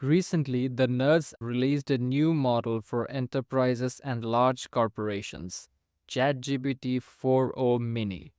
Recently, the nerds released a new model for enterprises and large corporations, ChatGPT 4o Mini.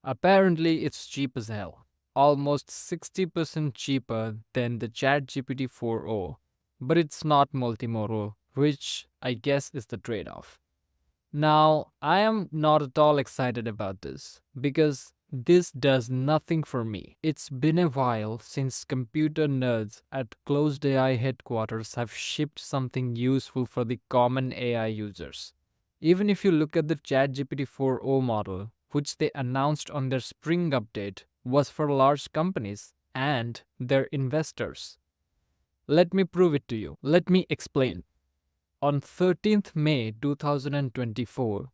Apparently, it's cheap as hell, almost 60% cheaper than the ChatGPT 4o, but it's not multimodal, which I guess is the trade off. Now, I am not at all excited about this because this does nothing for me. It's been a while since computer nerds at Closed AI headquarters have shipped something useful for the common AI users. Even if you look at the ChatGPT 4o model, which they announced on their spring update, was for large companies and their investors. Let me prove it to you. Let me explain. On 13th May 2024,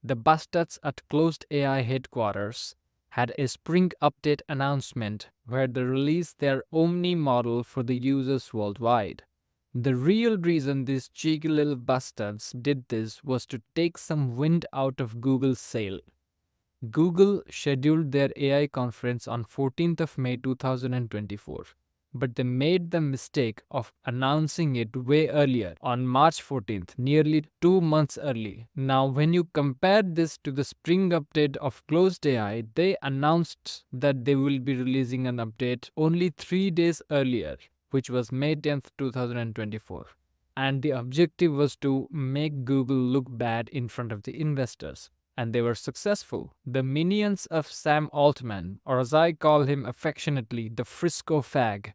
the bastards at Closed AI headquarters had a spring update announcement where they released their Omni model for the users worldwide. The real reason these cheeky little bastards did this was to take some wind out of Google's sail. Google scheduled their AI conference on 14th of May 2024, but they made the mistake of announcing it way earlier on March 14th, nearly 2 months early. Now, when you compare this to the spring update of Closed AI, they announced that they will be releasing an update only 3 days earlier, which was May 10th, 2024. And the objective was to make Google look bad in front of the investors, and they were successful. The minions of Sam Altman, or as I call him affectionately, the Frisco Fag,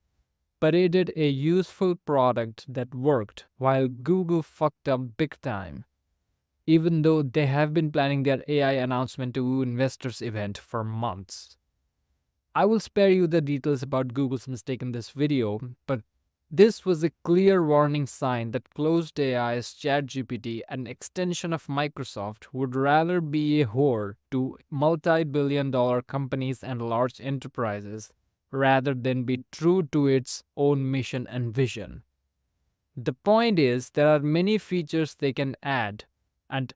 paraded a useful product that worked while Google fucked up big time, even though they have been planning their AI announcement to investors event for months. I will spare you the details about Google's mistake in this video, but this was a clear warning sign that Closed AI's ChatGPT, an extension of Microsoft, would rather be a whore to multi-billion-dollar companies and large enterprises rather than be true to its own mission and vision. The point is, there are many features they can add and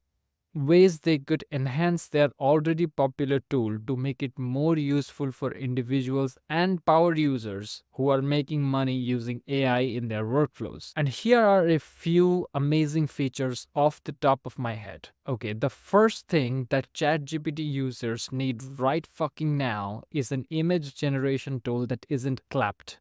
ways they could enhance their already popular tool to make it more useful for individuals and power users who are making money using AI in their workflows. And here are a few amazing features off the top of my head. Okay, the first thing that ChatGPT users need right fucking now is an image generation tool that isn't clapped.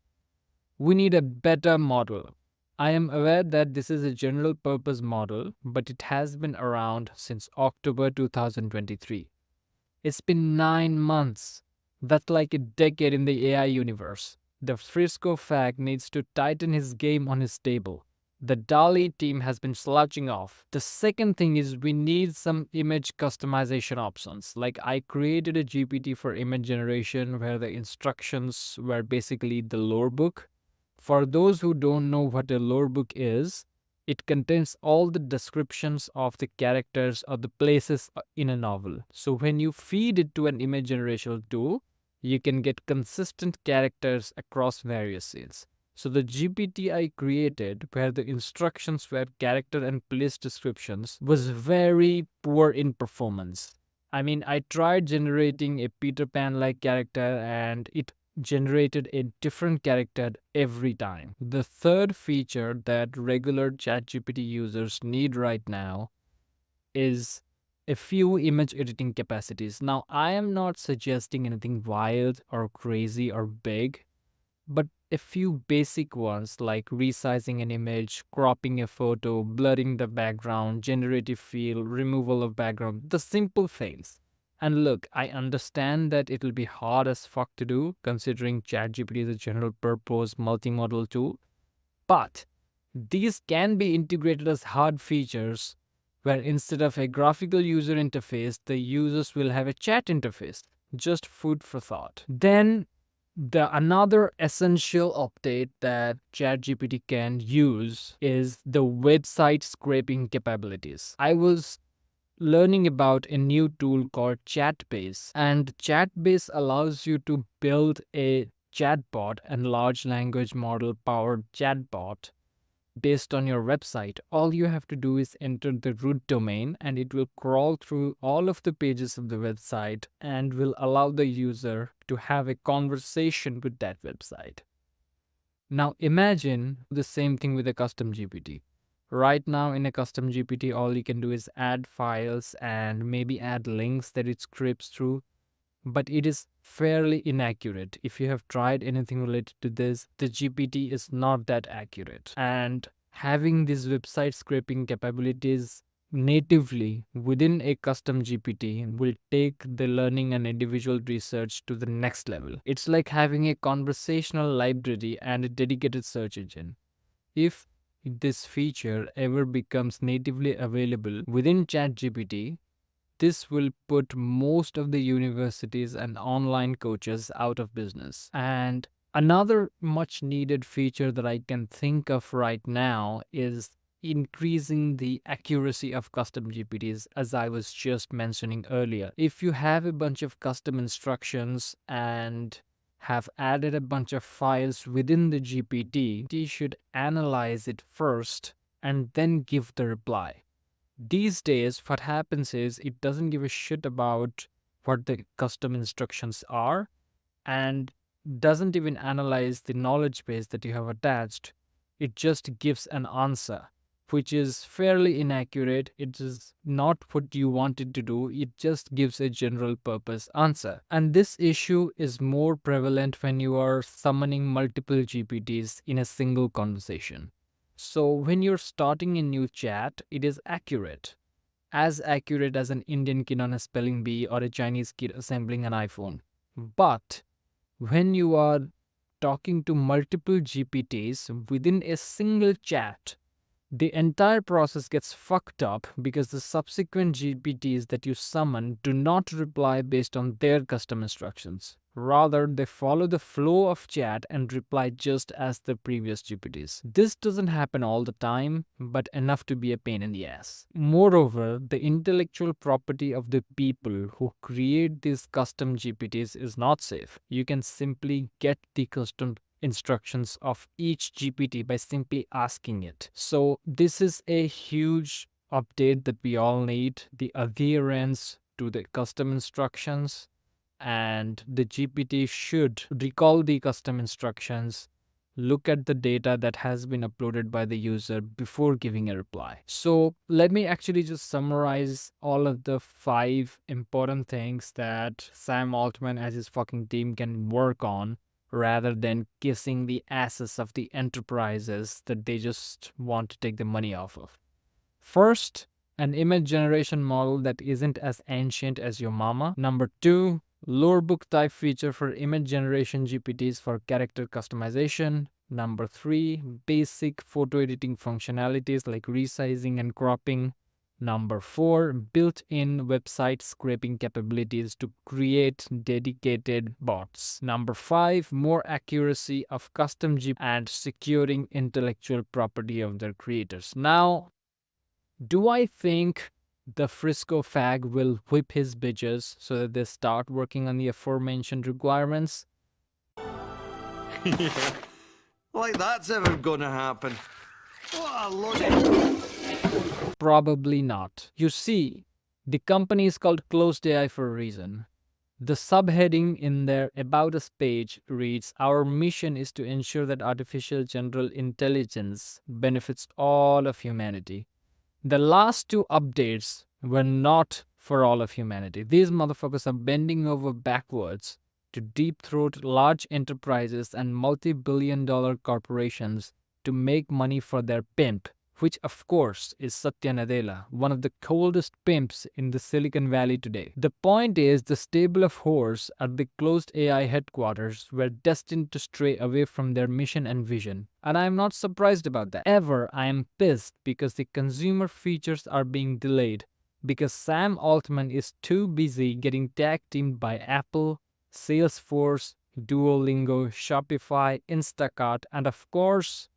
We need a better model. I am aware that this is a general purpose model, but it has been around since October 2023. It's been 9 months. That's like a decade in the AI universe. The Frisco Fag needs to tighten his game on his table. The DALI team has been slouching off. The second thing is we need some image customization options. Like I created a GPT for image generation where the instructions were basically the lore book. For those who don't know what a lore book is, it contains all the descriptions of the characters or the places in a novel. So when you feed it to an image generation tool, you can get consistent characters across various scenes. So the GPT I created, where the instructions were character and place descriptions, was very poor in performance. I mean, I tried generating a Peter Pan-like character and it generated a different character every time. The third feature that regular ChatGPT users need right now is a few image editing capacities. Now, I am not suggesting anything wild or crazy or big, but a few basic ones like resizing an image, cropping a photo, blurring the background, generative fill, removal of background, the simple things. And look, I understand that it'll be hard as fuck to do considering ChatGPT is a general purpose multimodal tool, but these can be integrated as hard features where instead of a graphical user interface, the users will have a chat interface. Just food for thought. Then the another essential update that ChatGPT can use is the website scraping capabilities. I was learning about a new tool called Chatbase, and Chatbase allows you to build a chatbot and large language model powered chatbot based on your website. All you have to do is enter the root domain and it will crawl through all of the pages of the website and will allow the user to have a conversation with that website. Now imagine the same thing with a custom GPT. Right now, in a custom GPT, all you can do is add files and maybe add links that it scrapes through, but it is fairly inaccurate. If you have tried anything related to this, the GPT is not that accurate. And having these website scraping capabilities natively within a custom GPT will take the learning and individual research to the next level. It's like having a conversational library and a dedicated search engine. If this feature ever becomes natively available within ChatGPT, this will put most of the universities and online coaches out of business. And another much needed feature that I can think of right now is increasing the accuracy of custom GPTs, as I was just mentioning earlier. If you have a bunch of custom instructions and have added a bunch of files within the GPT, you should analyze it first and then give the reply. These days, what happens is it doesn't give a shit about what the custom instructions are and doesn't even analyze the knowledge base that you have attached. It just gives an answer, which is fairly inaccurate. It is not what you want it to do. It just gives a general purpose answer. And this issue is more prevalent when you are summoning multiple GPTs in a single conversation. So when you're starting a new chat, it is accurate. As accurate as an Indian kid on a spelling bee or a Chinese kid assembling an iPhone. But when you are talking to multiple GPTs within a single chat, the entire process gets fucked up because the subsequent GPTs that you summon do not reply based on their custom instructions. Rather, they follow the flow of chat and reply just as the previous GPTs. This doesn't happen all the time, but enough to be a pain in the ass. Moreover, the intellectual property of the people who create these custom GPTs is not safe. You can simply get the custom instructions of each GPT by simply asking it. So this is a huge update that we all need, the adherence to the custom instructions, and the GPT should recall the custom instructions, look at the data that has been uploaded by the user before giving a reply. So let me actually just summarize all of the 5 important things that Sam Altman as his fucking team can work on rather than kissing the asses of the enterprises that they just want to take the money off of. First, an image generation model that isn't as ancient as your mama. Number 2, lore book type feature for image generation GPTs for character customization. Number 3, basic photo editing functionalities like resizing and cropping. Number 4, built-in website scraping capabilities to create dedicated bots. Number 5, more accuracy of custom GPTs and securing intellectual property of their creators. Now, do I think the Frisco fag will whip his bitches so that they start working on the aforementioned requirements? Yeah. Like that's ever gonna happen. What a load. Probably not. You see, the company is called Closed AI for a reason. The subheading in their About Us page reads, "Our mission is to ensure that artificial general intelligence benefits all of humanity." The last 2 updates were not for all of humanity. These motherfuckers are bending over backwards to deep throat large enterprises and multi-billion-dollar corporations to make money for their pimp, which of course is Satya Nadella, one of the coldest pimps in the Silicon Valley today. The point is, the stable of whores at the Closed AI headquarters were destined to stray away from their mission and vision. And I am not surprised about that. However, I am pissed because the consumer features are being delayed because Sam Altman is too busy getting tag teamed by Apple, Salesforce, Duolingo, Shopify, Instacart, and of course,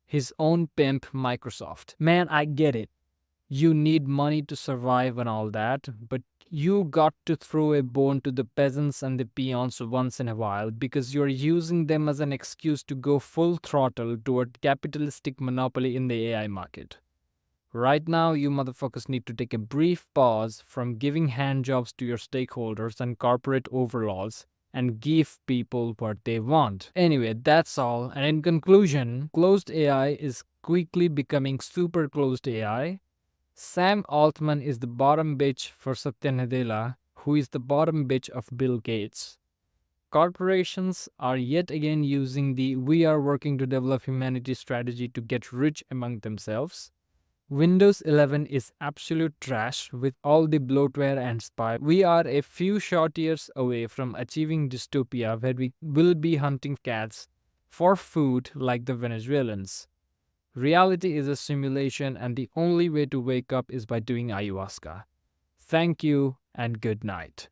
his own pimp, Microsoft. Man, I get it. You need money to survive and all that, but you got to throw a bone to the peasants and the peons once in a while because you're using them as an excuse to go full throttle toward capitalistic monopoly in the AI market. Right now, you motherfuckers need to take a brief pause from giving handjobs to your stakeholders and corporate overlords and give people what they want. Anyway, that's all. And in conclusion, closed AI is quickly becoming super closed AI. Sam Altman is the bottom bitch for Satya Nadella, who is the bottom bitch of Bill Gates. Corporations are yet again using the "we are working to develop humanity" strategy to get rich among themselves. Windows 11 is absolute trash with all the bloatware and spyware. We are a few short years away from achieving dystopia where we will be hunting cats for food like the Venezuelans. Reality is a simulation, and the only way to wake up is by doing ayahuasca. Thank you and good night.